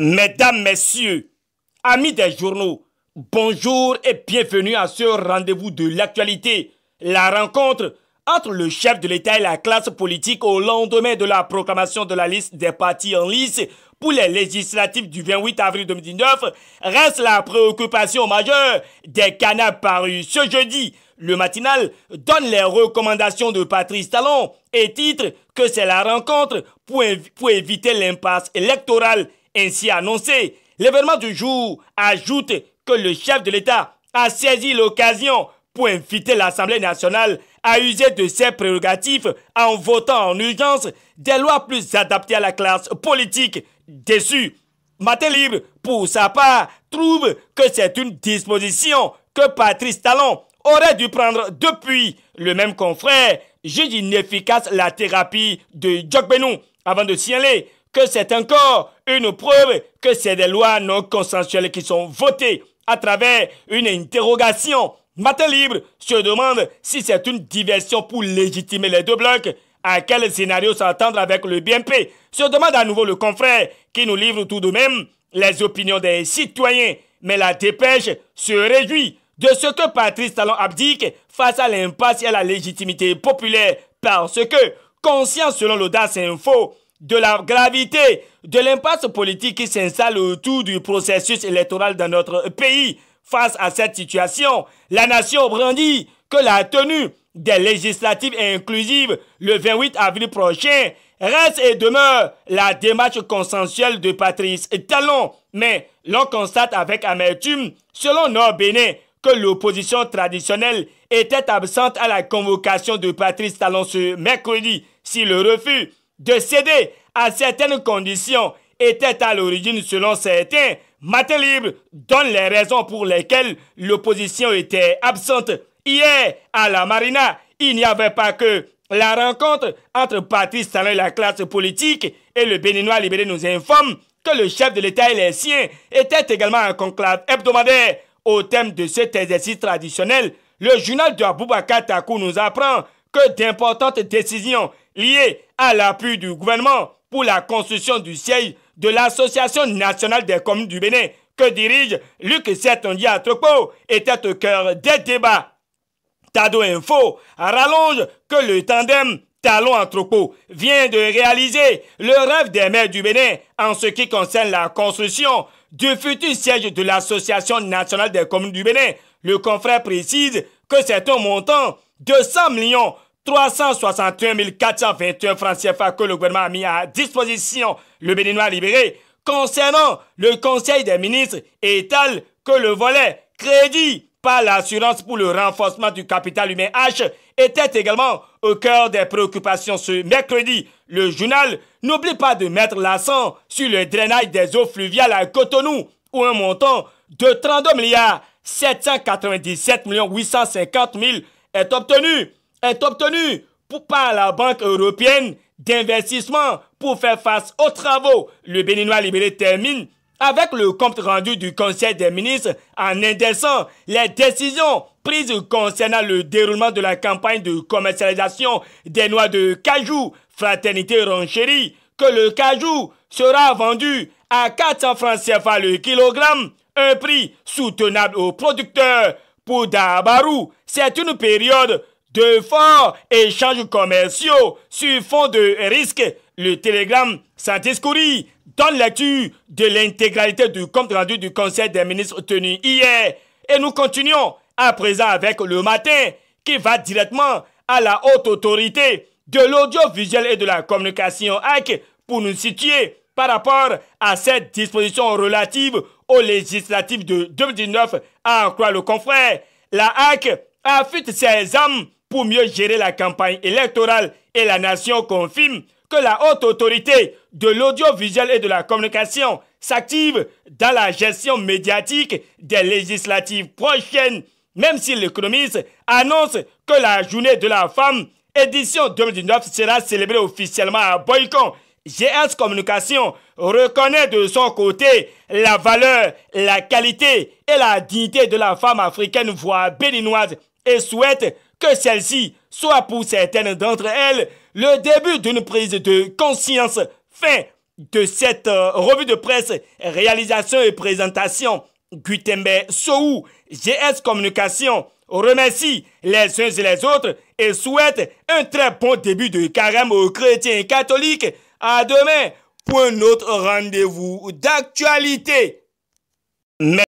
Mesdames, Messieurs, amis des journaux, bonjour et bienvenue à ce rendez-vous de l'actualité. La rencontre entre le chef de l'État et la classe politique au lendemain de la proclamation de la liste des partis en lice pour les législatives du 28 avril 2019 reste la préoccupation majeure des canards parus ce jeudi. Le matinal donne les recommandations de Patrice Talon et titre que c'est la rencontre pour éviter l'impasse électorale ainsi annoncée. L'événement du jour ajoute que le chef de l'État a saisi l'occasion pour inviter l'Assemblée nationale à user de ses prérogatives en votant en urgence des lois plus adaptées à la classe politique déçue. Matin Libre, pour sa part, trouve que c'est une disposition que Patrice Talon aurait dû prendre depuis. Le même confrère juge inefficace la thérapie de Djokbenou avant de signaler que c'est encore une preuve que c'est des lois non consensuelles qui sont votées à travers une interrogation. Matin Libre se demande si c'est une diversion pour légitimer les deux blocs. À quel scénario s'attendre avec le BNP? Se demande à nouveau le confrère qui nous livre tout de même les opinions des citoyens. Mais la dépêche se réjouit de ce que Patrice Talon abdique face à l'impasse et à la légitimité populaire parce que, conscient selon l'Audace Info de la gravité de l'impasse politique qui s'installe autour du processus électoral dans notre pays, face à cette situation, la nation brandit que la tenue des législatives inclusives le 28 avril prochain reste et demeure la démarche consensuelle de Patrice Talon. Mais l'on constate avec amertume, selon Nord Bénin, que l'opposition traditionnelle était absente à la convocation de Patrice Talon ce mercredi. Si le refus de céder à certaines conditions était à l'origine selon certains, Matin Libre donne les raisons pour lesquelles l'opposition était absente. Hier, à la Marina, il n'y avait pas que la rencontre entre Patrice Talon et la classe politique, et le Béninois libéré nous informe que le chef de l'État et les siens étaient également en conclave hebdomadaire. Au thème de cet exercice traditionnel, le journal de Aboubacar Takou nous apprend que d'importantes décisions liées à l'appui du gouvernement pour la construction du siège de l'Association nationale des communes du Bénin que dirige Luc Setondia Atropo étaient au cœur des débats. Tado Info rallonge que le tandem Talon-Anthropo vient de réaliser le rêve des maires du Bénin en ce qui concerne la construction du futur siège de l'Association nationale des communes du Bénin. Le confrère précise que c'est un montant de 100 361 421 francs CFA que le gouvernement a mis à disposition. Le Béninois libéré, concernant le Conseil des ministres, étale que le volet crédit par l'assurance pour le renforcement du capital humain H était également au cœur des préoccupations ce mercredi. Le journal n'oublie pas de mettre l'accent sur le drainage des eaux fluviales à Cotonou, où un montant de 32 797 850 000 est obtenu par la Banque européenne d'investissement pour faire face aux travaux. Le Béninois libéré termine avec le compte rendu du Conseil des ministres en indexant les décisions prises concernant le déroulement de la campagne de commercialisation des noix de cajou. Fraternité renchérit que le cajou sera vendu à 400 francs CFA le kilogramme, un prix soutenable aux producteurs. Pour Dabarou, c'est une période de forts échanges commerciaux sur fond de risque. Le télégramme Saint-Escoury donne lecture de l'intégralité du compte rendu du Conseil des ministres tenu hier. Et nous continuons à présent avec le matin qui va directement à la haute autorité de l'audiovisuel et de la communication AC pour nous situer par rapport à cette disposition relative aux législatives de 2019. À en croire le confrère, la AC affûte ses âmes pour mieux gérer la campagne électorale et la nation confirme que la haute autorité de l'audiovisuel et de la communication s'active dans la gestion médiatique des législatives prochaines, même si l'économiste annonce que la journée de la femme édition 2019 sera célébrée officiellement à Boycon. GS Communication reconnaît de son côté la valeur, la qualité et la dignité de la femme africaine voire béninoise et souhaite que celle-ci soit pour certaines d'entre elles le début d'une prise de conscience. Fin de cette revue de presse, réalisation et présentation, Gutenberg Sou, GS Communication, remercie les uns et les autres et souhaite un très bon début de carême aux chrétiens catholiques. À demain pour un autre rendez-vous d'actualité.